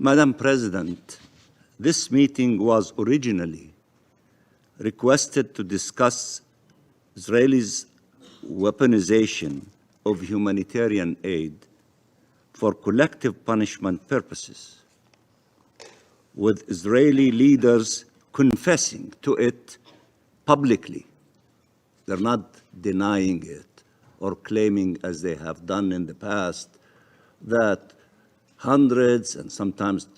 Madam President, this meeting was originally requested to discuss Israel's weaponization of humanitarian aid for collective punishment purposes, with Israeli leaders confessing to it publicly. They're not denying it or claiming, as they have done in the past, that hundreds and sometimes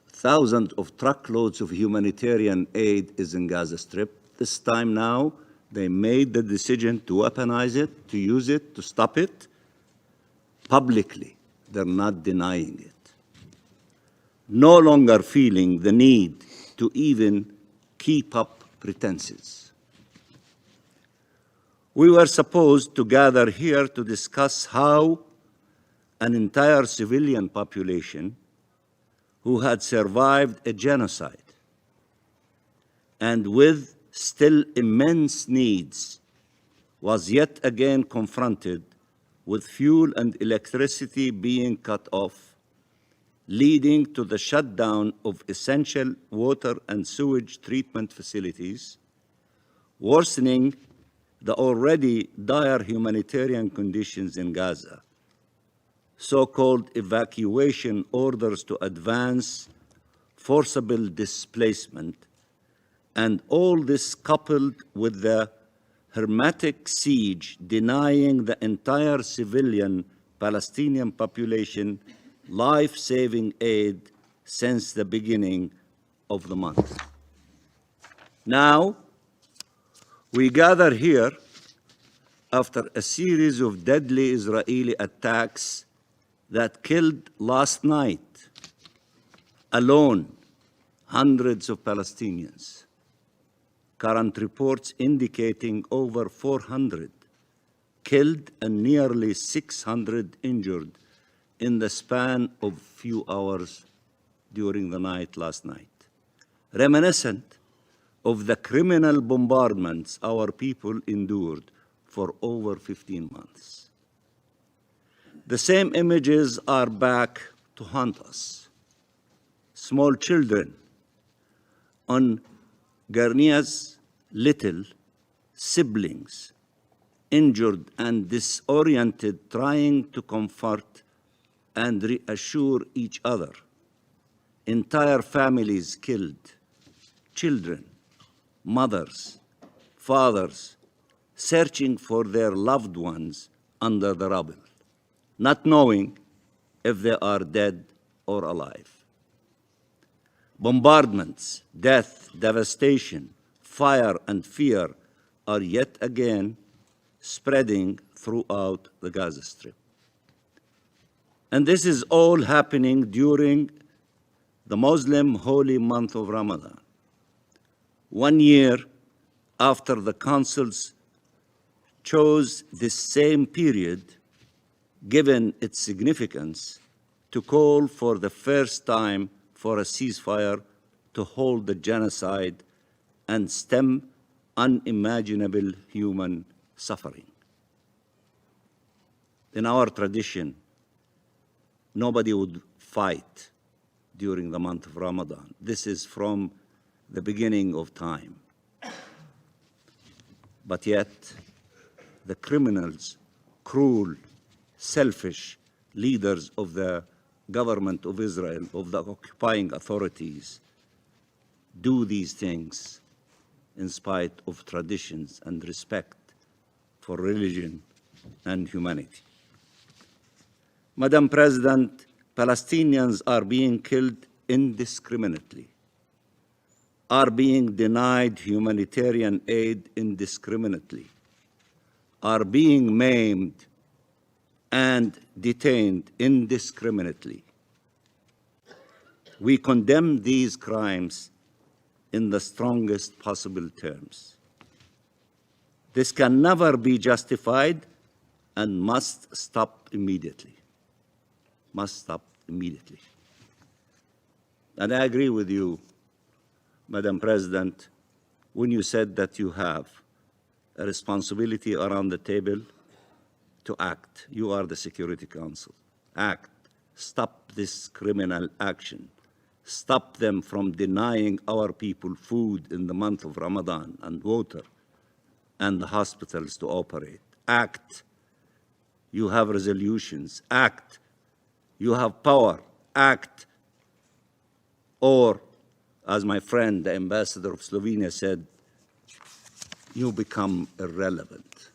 thousands of truckloads of humanitarian aid is in Gaza Strip. This time now, they made the decision to weaponize it, to use it, to stop it publicly. They're not denying it. No longer feeling the need to even keep up pretenses. We were supposed to gather here to discuss how an entire civilian population who had survived a genocide and with still immense needs was yet again confronted with fuel and electricity being cut off, leading to the shutdown of essential water and sewage treatment facilities, worsening the already dire humanitarian conditions in Gaza, so-called evacuation orders to advance, forcible displacement, and all this coupled with the hermetic siege denying the entire civilian Palestinian population life-saving aid since the beginning of the month. Now, we gather here after a series of deadly Israeli attacks that killed last night alone hundreds of Palestinians. Current reports indicating over 400 killed and nearly 600 injured in the span of few hours during the night last night, reminiscent of the criminal bombardments our people endured for over 15 months. The same images are back to haunt us. Small children on Garnia's little siblings, injured and disoriented, trying to comfort and reassure each other. Entire families killed, children, mothers, fathers, searching for their loved ones under the rubble, not knowing if they are dead or alive. Bombardments, death, devastation, fire, and fear are yet again spreading throughout the Gaza Strip. And this is all happening during the Muslim holy month of Ramadan, 1 year after the councils chose this same period, given its significance, to call for the first time for a ceasefire to halt the genocide and stem unimaginable human suffering. In our tradition, nobody would fight during the month of Ramadan. This is from the beginning of time. But yet, the criminals, cruel, selfish leaders of the government of Israel, of the occupying authorities, do these things in spite of traditions and respect for religion and humanity. Madam President, Palestinians are being killed indiscriminately, are being denied humanitarian aid indiscriminately, are being maimed and detained indiscriminately. We condemn these crimes in the strongest possible terms. This can never be justified and must stop immediately. Must stop immediately. And I agree with you, Madam President, when you said that you have a responsibility around the table to act. You are the Security Council. Act. Stop this criminal action Stop them from denying our people food in the month of Ramadan and water and the hospitals to operate. Act. You have resolutions. Act. You have power. Act. Or, as my friend, the ambassador of Slovenia said, you become irrelevant.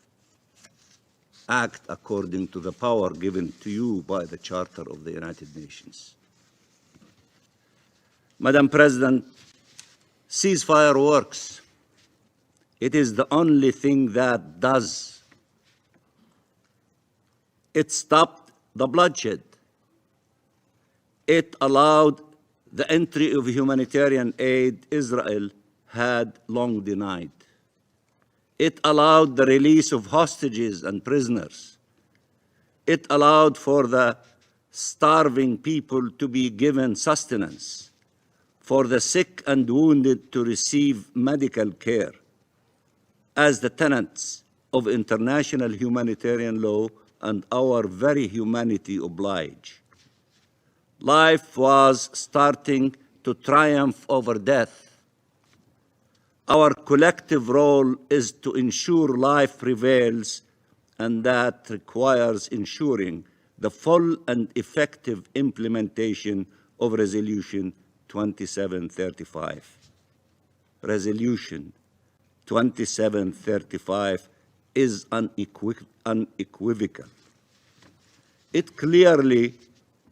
Act according to the power given to you by the Charter of the United Nations. Madam President, ceasefire works. It is the only thing that does. It stopped the bloodshed. It allowed the entry of humanitarian aid Israel had long denied. It allowed the release of hostages and prisoners. It allowed for the starving people to be given sustenance, for the sick and wounded to receive medical care, as the tenets of international humanitarian law and our very humanity oblige. Life was starting to triumph over death. Our collective role is to ensure life prevails, and that requires ensuring the full and effective implementation of Resolution 2735. Resolution 2735 is unequivocal. It clearly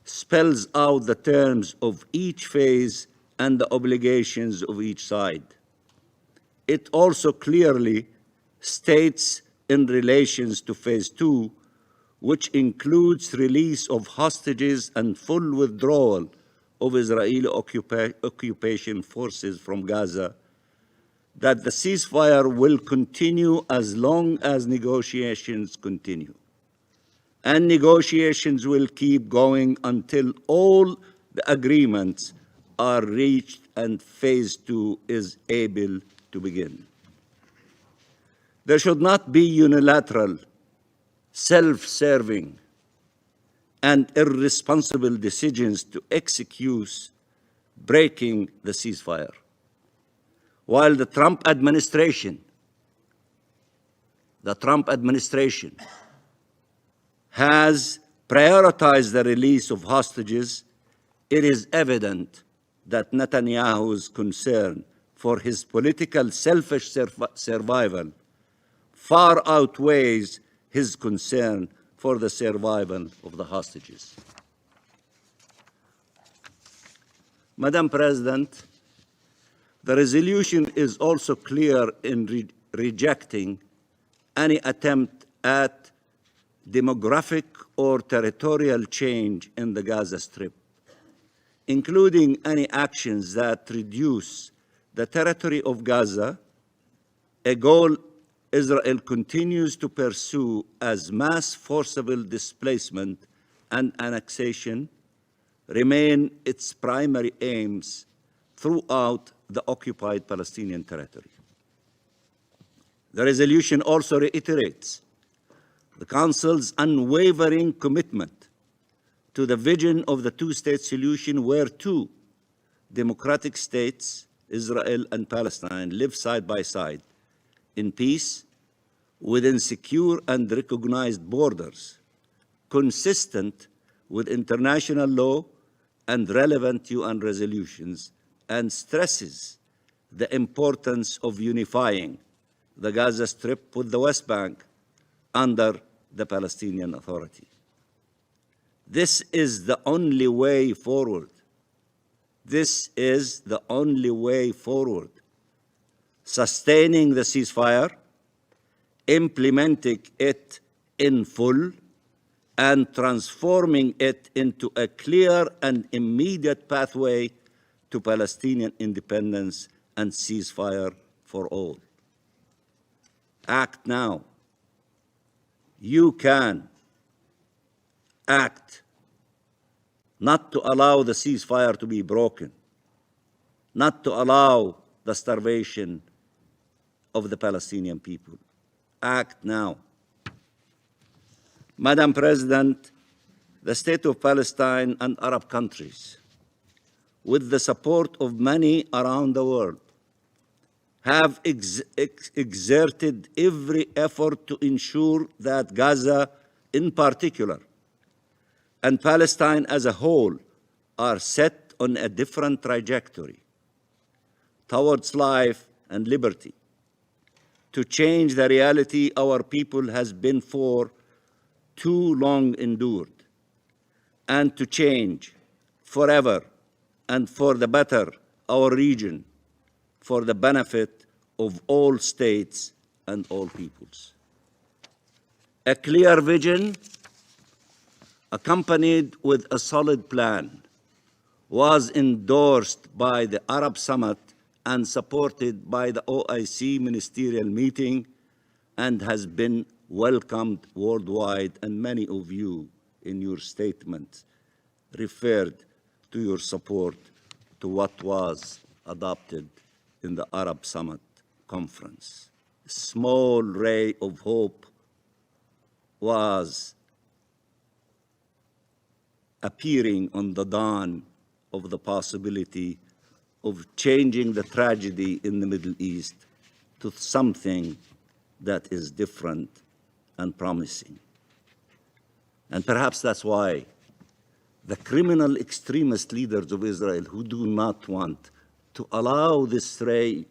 spells out the terms of each phase and the obligations of each side. It also clearly states in relations to phase 2, which includes release of hostages and full withdrawal of Israeli occupation forces from Gaza, that the ceasefire will continue as long as negotiations continue. And negotiations will keep going until all the agreements are reached and phase 2 is able to begin. There should not be unilateral, self-serving, and irresponsible decisions to execute breaking the ceasefire. While the Trump administration has prioritized the release of hostages, it is evident that Netanyahu's concern for his political selfish survival far outweighs his concern for the survival of the hostages. Madam President, the resolution is also clear in rejecting any attempt at demographic or territorial change in the Gaza Strip, including any actions that reduce the territory of Gaza, a goal Israel continues to pursue as mass forcible displacement and annexation remain its primary aims throughout the occupied Palestinian territory. The resolution also reiterates the Council's unwavering commitment to the vision of the two-state solution where two democratic states, Israel and Palestine, live side by side in peace within secure and recognized borders, consistent with international law and relevant UN resolutions, and stresses the importance of unifying the Gaza Strip with the West Bank under the Palestinian Authority. This is the only way forward. This is the only way forward. Sustaining the ceasefire, implementing it in full, and transforming it into a clear and immediate pathway to Palestinian independence and ceasefire for all. Act now. You can act not to allow the ceasefire to be broken, not to allow the starvation of the Palestinian people. Act now. Madam President, the State of Palestine and Arab countries with the support of many around the world, have exerted every effort to ensure that Gaza in particular and Palestine as a whole are set on a different trajectory towards life and liberty, to change the reality our people has been for too long endured, and to change forever and for the better our region, for the benefit of all states and all peoples. A clear vision accompanied with a solid plan was endorsed by the Arab Summit and supported by the OIC ministerial meeting and has been welcomed worldwide, and many of you in your statements referred to your support to what was adopted in the Arab Summit conference. A small ray of hope was appearing on the dawn of the possibility of changing the tragedy in the Middle East to something that is different and promising. And perhaps that's why the criminal extremist leaders of Israel who do not want to allow this ray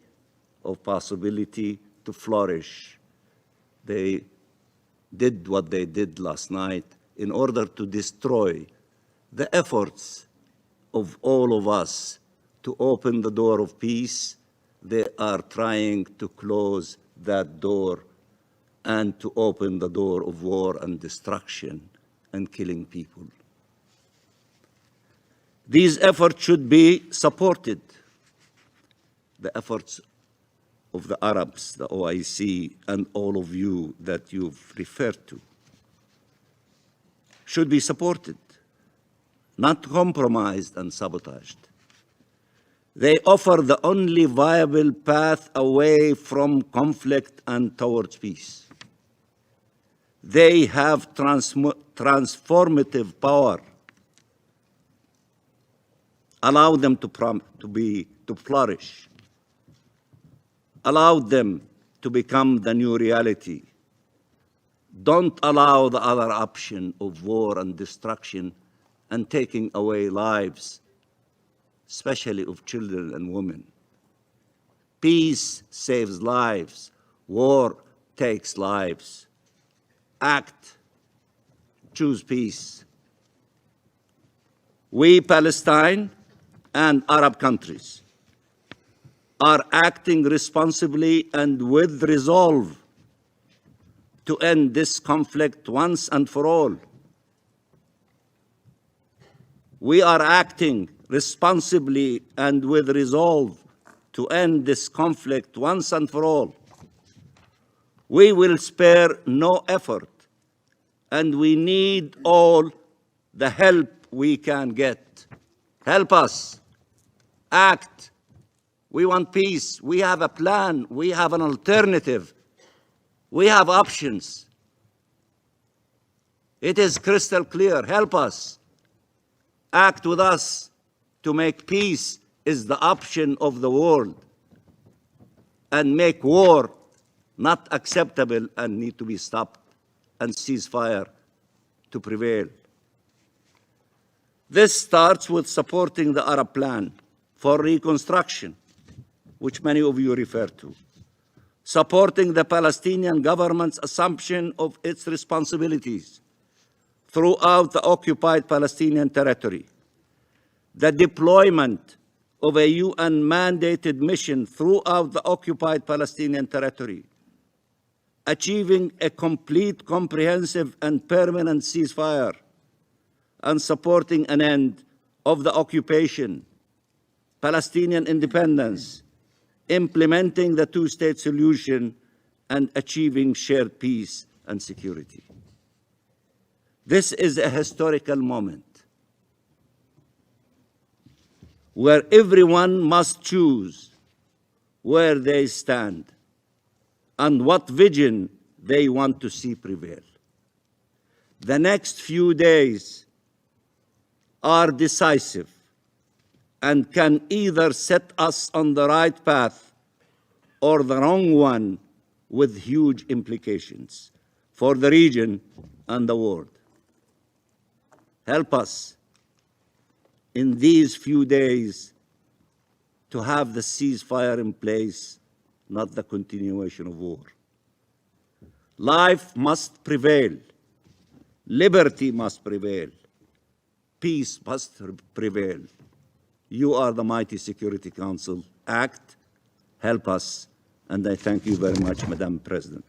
of possibility to flourish, they did what they did last night in order to destroy the efforts of all of us to open the door of peace. They are trying to close that door and to open the door of war and destruction and killing people. These efforts should be supported. The efforts of the Arabs, the OIC, and all of you that you've referred to should be supported, not compromised and sabotaged. They offer the only viable path away from conflict and towards peace. They have transformative power. Allow them to flourish. Allow them to become the new reality. Don't allow the other option of war and destruction and taking away lives, especially of children and women. Peace saves lives. War takes lives. Act. Choose peace. We, Palestine and Arab countries, are acting responsibly and with resolve to end this conflict once and for all. We are acting responsibly and with resolve to end this conflict once and for all. We will spare no effort, and we need all the help we can get. Help us. Act. We want peace. We have a plan. We have an alternative. We have options. It is crystal clear. Help us. Act with us to make peace is the option of the world, and make war not acceptable and need to be stopped, and ceasefire to prevail. This starts with supporting the Arab plan for reconstruction, which many of you refer to, supporting the Palestinian government's assumption of its responsibilities throughout the occupied Palestinian territory, the deployment of a UN-mandated mission throughout the occupied Palestinian territory, achieving a complete, comprehensive, and permanent ceasefire, and supporting an end of the occupation, Palestinian independence, implementing the two-state solution, and achieving shared peace and security. This is a historical moment where everyone must choose where they stand and what vision they want to see prevail. The next few days are decisive and can either set us on the right path or the wrong one, with huge implications for the region and the world. Help us in these few days to have the ceasefire in place, not the continuation of war. Life must prevail. Liberty must prevail. Peace must prevail. You are the mighty Security Council. Act, help us, and I thank you very much, Madam President.